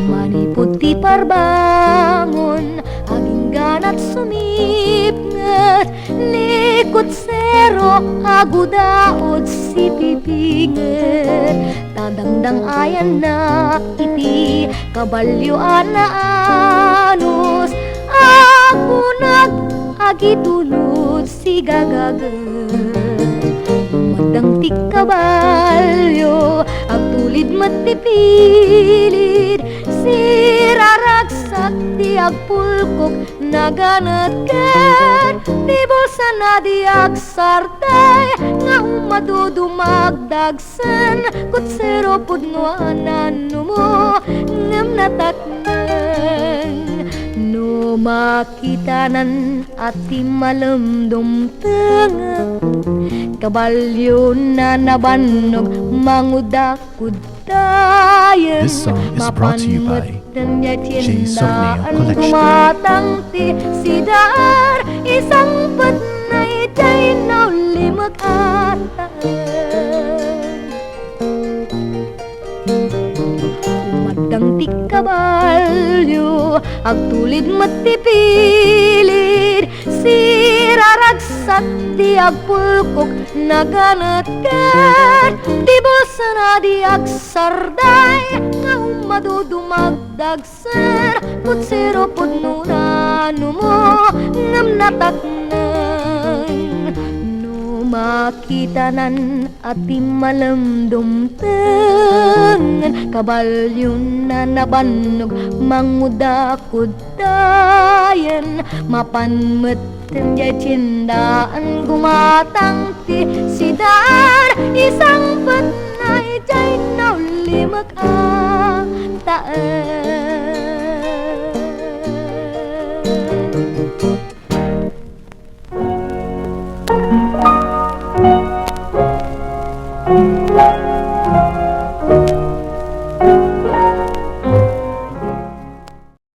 Manipod ti parbangon, aging ganat sumipnget, likod sero, agudaod si pipinget. Tadangdang ayan na iti kabalyoan na anus, ako agitulod si gagagan. Madang ti kabalyo, agtulid matipilid, siraragsak ti agpulkok naganat ken, di bulsa na di agsartay, nga umadudumagdagsan, kutsero pudnoanan mo, ngam nataknan. No makitanan at ti malamdom tanga, kabalyo na nabanog mangudakudayan. This song is brought to you by J. Sofneo Collection. Gumatang ti sidar, isang patnay day na limag-atan. Madang ti kabalyo, agtulid matipilid, siraragsak ti agpulkok naganat ken, di bulsa na di agsarday, nga umadudumagdagser, kutsero pudnunan mo, ngam nataknan. No makitanan at ti malamdom tengan, kabalyo na nabanog mangudakudayan, mapanmet jay cindaan, gumatang ti sidar, isang patnay jay naulimag-ataan.